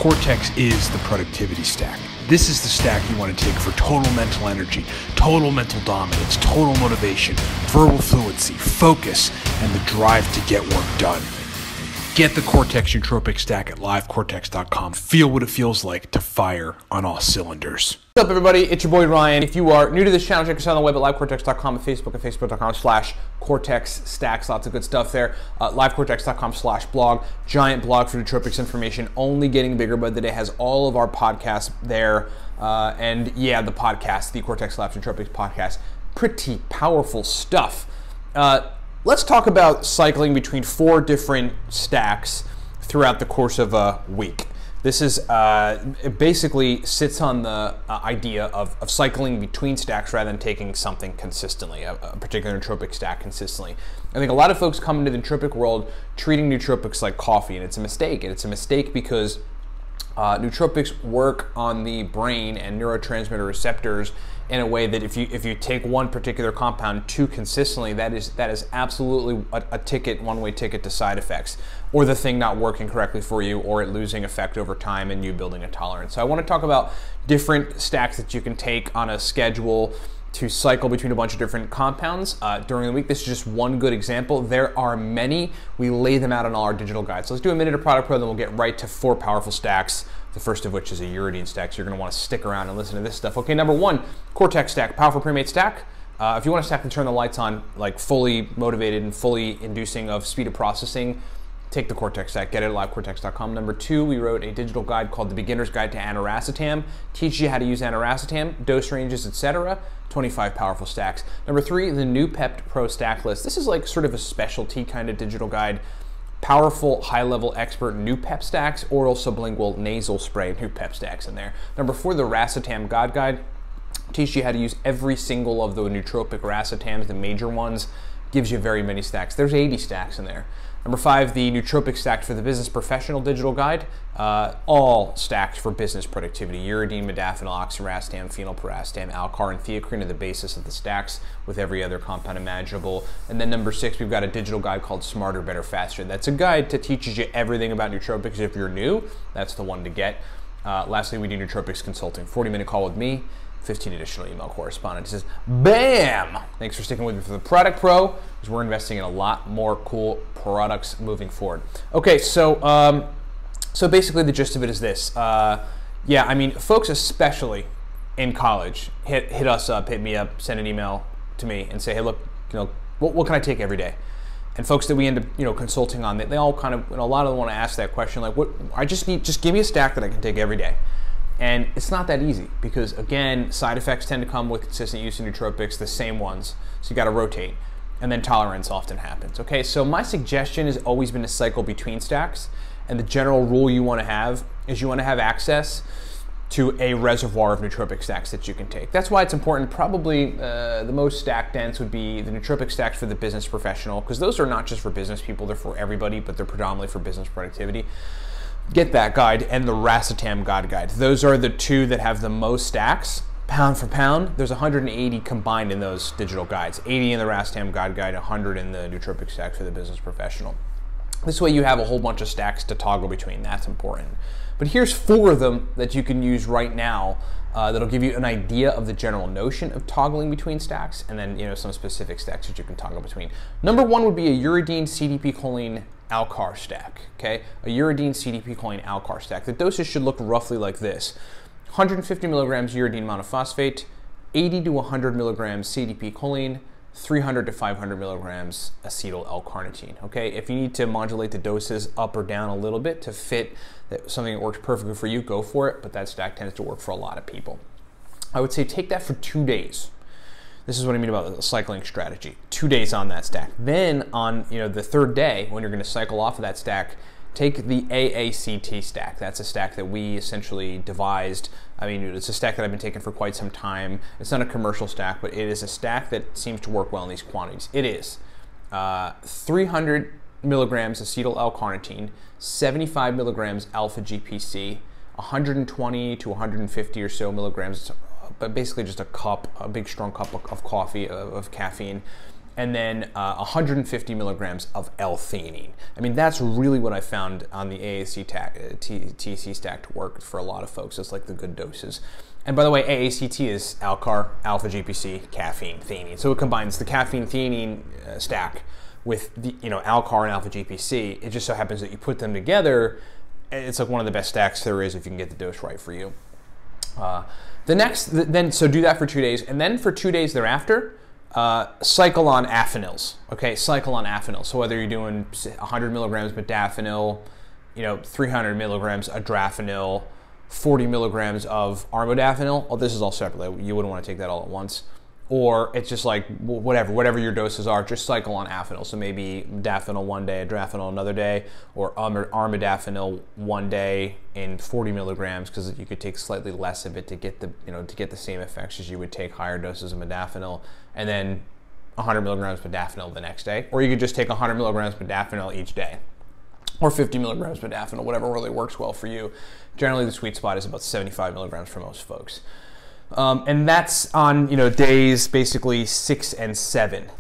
Cortex is the productivity stack. This is the stack you want to take for total mental energy, total mental dominance, total motivation, verbal fluency, focus, and the drive to get work done. Get the Cortex Nootropic stack at livecortex.com. Feel what it feels like to fire on all cylinders. What's up, everybody? It's your boy Ryan. If you are new to this channel, check us out on the web at livecortex.com and Facebook at facebook.com/cortexstacks. Lots of good stuff there. Livecortex.com/blog. Giant blog for nootropics information, only getting bigger by the day. Has all of our podcasts there. And yeah, the podcast, the Cortex Labs Nootropics podcast. Pretty powerful stuff. Let's talk about cycling between 4 different stacks throughout the course of a week. This is it basically sits on the idea of cycling between stacks rather than taking something consistently, a particular nootropic stack consistently. I think a lot of folks come into the nootropic world treating nootropics like coffee, and it's a mistake. And it's a mistake because nootropics work on the brain and neurotransmitter receptors in a way that if you take one particular compound too consistently, that is absolutely a ticket, one-way ticket to side effects, or the thing not working correctly for you, or it losing effect over time and you building a tolerance. So I want to talk about different stacks that you can take on a schedule to cycle between a bunch of different compounds during the week. This is just one good example. There are many. We lay them out on all our digital guides. So let's do a minute of product pro, then we'll get right to 4 powerful stacks. The first of which is a uridine stack, so you're going to want to stick around and listen to this stuff. Okay, number 1, Cortex stack, powerful premade stack. If you want a stack to turn the lights on, like fully motivated and fully inducing of speed of processing, take the Cortex stack, get it at livecortex.com. Number 2, we wrote a digital guide called The Beginner's Guide to ANIRACETAM. Teaches you how to use ANIRACETAM, dose ranges, etc. 25 powerful stacks. Number 3, the Noopept Pro stack list. This is like sort of a specialty kind of digital guide. Powerful, high-level expert Noopept stacks, oral, sublingual, nasal spray, Noopept stacks in there. Number 4, the RACETAM God Guide. Teaches you how to use every single of the nootropic RACETAMs, the major ones. Gives you very many stacks. There's 80 stacks in there. Number 5, the Nootropic Stack for the Business Professional Digital Guide. All stacks for business productivity. Uridine, modafinil, oxiracetam, phenylpiracetam, ALCAR, and theacrine are the basis of the stacks with every other compound imaginable. And then number 6, we've got a digital guide called Smarter, Better, Faster. That's a guide that teaches you everything about nootropics. If you're new, that's the one to get. Lastly, we do Nootropics Consulting. 40-minute call with me. 15 additional email correspondence. It says, bam! Thanks for sticking with me for the Product Pro, because we're investing in a lot more cool products moving forward. Okay, so so basically the gist of it is this. Yeah, I mean, folks especially in college hit us up, hit me up, send an email to me and say, hey, look, what can I take every day? And folks that we end up, consulting on, they all kind of, a lot of them want to ask that question, like, just give me a stack that I can take every day. And it's not that easy because, again, side effects tend to come with consistent use of nootropics, the same ones. So you got to rotate. And then tolerance often happens. Okay, so my suggestion has always been to cycle between stacks. And the general rule you want to have is you want to have access to a reservoir of nootropic stacks that you can take. That's why it's important. Probably the most stack dense would be the nootropic stacks for the business professional, because those are not just for business people, they're for everybody, but they're predominantly for business productivity. Get that guide and the RACETAM God Guide. Those are the 2 that have the most stacks, pound for pound. There's 180 combined in those digital guides. 80 in the RACETAM God Guide, 100 in the Nootropic Stack for the business professional. This way you have a whole bunch of stacks to toggle between. That's important. But here's 4 of them that you can use right now that'll give you an idea of the general notion of toggling between stacks, and then some specific stacks that you can toggle between. Number 1 would be a uridine CDP choline ALCAR stack, okay? A uridine CDP choline ALCAR stack. The doses should look roughly like this. 150 milligrams uridine monophosphate, 80 to 100 milligrams CDP choline, 300 to 500 milligrams acetyl L-carnitine, okay? If you need to modulate the doses up or down a little bit to fit something that works perfectly for you, go for it, but that stack tends to work for a lot of people. I would say take that for 2 days. This is what I mean about the cycling strategy. 2 days on that stack. Then on the 3rd day, when you're going to cycle off of that stack, take the AACT stack. That's a stack that we essentially devised. I mean, it's a stack that I've been taking for quite some time. It's not a commercial stack, but it is a stack that seems to work well in these quantities. It is 300 milligrams acetyl L-carnitine, 75 milligrams alpha GPC, 120 to 150 or so milligrams, but basically just a cup, a big strong cup of coffee, of caffeine, and then 150 milligrams of L-theanine. I mean, that's really what I found on the AAC-TC stack to work for a lot of folks. It's like the good doses. And by the way, AACT is ALCAR, alpha-GPC, caffeine, theanine. So it combines the caffeine-theanine stack with the ALCAR and alpha-GPC. It just so happens that you put them together, it's like one of the best stacks there is if you can get the dose right for you. So do that for 2 days, and then for 2 days thereafter, cycle on Afinils. Okay, cycle on Afinils. So whether you're doing 100 milligrams modafinil, 300 milligrams adrafinil, 40 milligrams of armodafinil. Oh, this is all separate. You wouldn't want to take that all at once. Or it's just like whatever your doses are, just cycle on Afinil. So maybe modafinil one day, adrafinil another day, or armodafinil one day in 40 milligrams, because you could take slightly less of it to get the same effects as you would take higher doses of modafinil, and then 100 milligrams modafinil the next day. Or you could just take 100 milligrams modafinil each day, or 50 milligrams modafinil, whatever really works well for you. Generally, the sweet spot is about 75 milligrams for most folks. And that's on days basically 6 and 7,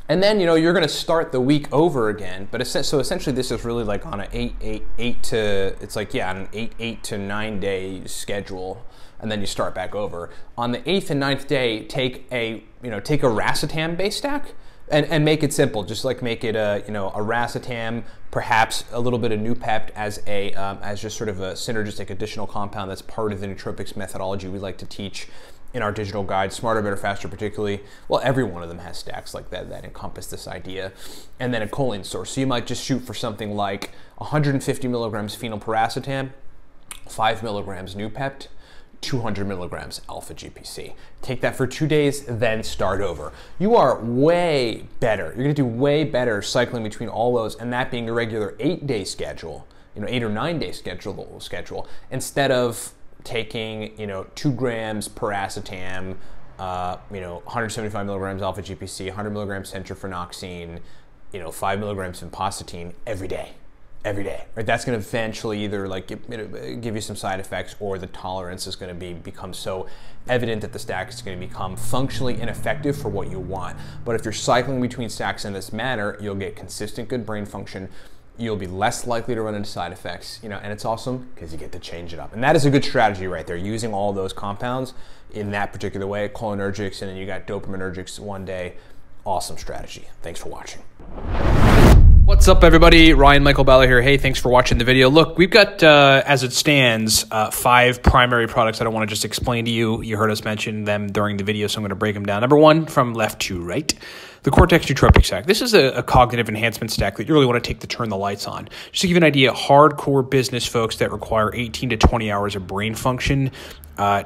and then you're going to start the week over again. But so essentially, this is really like on an 8 to 9 day schedule, and then you start back over. On the 8th and 9th day, take a RACETAM base stack. And make it simple. Just like make it a RACETAM, perhaps a little bit of Noopept as just sort of a synergistic additional compound that's part of the nootropics methodology we like to teach in our digital guide, Smarter, Better, Faster particularly. Well, every one of them has stacks like that encompass this idea. And then a choline source. So you might just shoot for something like 150 milligrams phenylpiracetam, 5 milligrams Noopept, 200 milligrams alpha-GPC. Take that for 2 days, then start over. You are way better. You're gonna do way better cycling between all those, and that being a regular 8-day schedule, 8 or 9 day schedule, instead of taking 2 grams piracetam, 175 milligrams alpha-GPC, 100 milligrams centrophenoxine, 5 milligrams vinpocetine every day. Right? That's going to eventually either like give you some side effects, or the tolerance is going to become so evident that the stack is going to become functionally ineffective for what you want. But if you're cycling between stacks in this manner, you'll get consistent good brain function. You'll be less likely to run into side effects, and it's awesome because you get to change it up. And that is a good strategy right there, using all those compounds in that particular way, cholinergics, and then you got dopaminergics one day. Awesome strategy. Thanks for watching. What's up, everybody? Ryan Michael Balla here. Hey, thanks for watching the video. Look, we've got, as it stands, 5 primary products that I want to just explain to you. You heard us mention them during the video, so I'm going to break them down. Number 1, from left to right, the Cortex Nootropic stack. This is a cognitive enhancement stack that you really want to take to turn the lights on. Just to give you an idea, hardcore business folks that require 18 to 20 hours of brain function,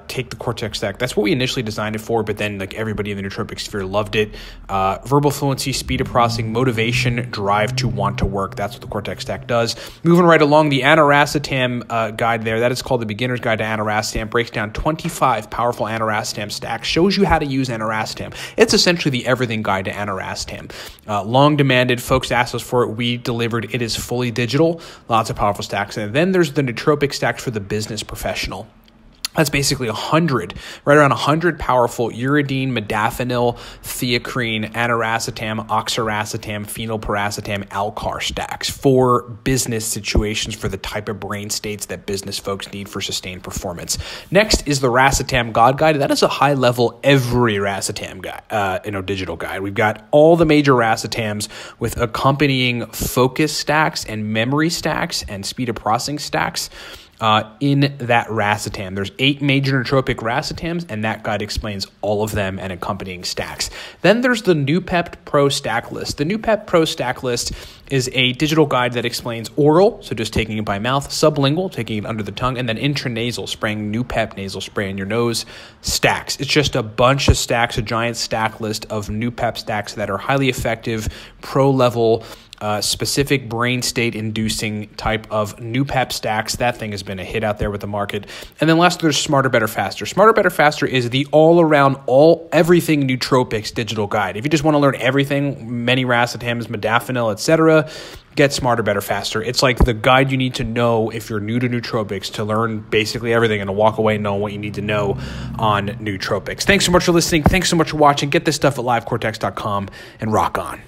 take the Cortex stack. That's what we initially designed it for, but then like everybody in the nootropic sphere loved it. Verbal fluency, speed of processing, motivation, drive to want to work. That's what the Cortex stack does. Moving right along, the ANIRACETAM guide there, that is called the Beginner's Guide to ANIRACETAM, breaks down 25 powerful ANIRACETAM stacks, shows you how to use ANIRACETAM. It's essentially the everything guide to ANIRACETAM. Long demanded, folks asked us for it, we delivered. It is fully digital, lots of powerful stacks. And then there's the Nootropic stack for the business professional. That's basically 100, right around 100 powerful uridine, modafinil, theacrine, ANIRACETAM, oxiracetam, phenylpiracetam, ALCAR stacks for business situations, for the type of brain states that business folks need for sustained performance. Next is the RACETAM God Guide. That is a high-level every RACETAM guide, digital guide. We've got all the major RACETAMs with accompanying focus stacks and memory stacks and speed of processing stacks. In that RACETAM. There's 8 major nootropic RACETAMs, and that guide explains all of them and accompanying stacks. Then there's the Noopept Pro Stack List. The Noopept Pro Stack List is a digital guide that explains oral, so just taking it by mouth, sublingual, taking it under the tongue, and then intranasal, spraying Noopept nasal spray in your nose, stacks. It's just a bunch of stacks, a giant stack list of Noopept stacks that are highly effective, pro-level, specific brain state inducing type of new pep stacks. That thing has been a hit out there with the market. And then last, there's Smarter, Better, Faster. Smarter, Better, Faster is the all-around, everything nootropics digital guide. If you just want to learn everything, many racetams, modafinil, etc., get Smarter, Better, Faster. It's like the guide you need to know if you're new to nootropics to learn basically everything and to walk away knowing what you need to know on nootropics. Thanks so much for listening. Thanks so much for watching. Get this stuff at livecortex.com and rock on.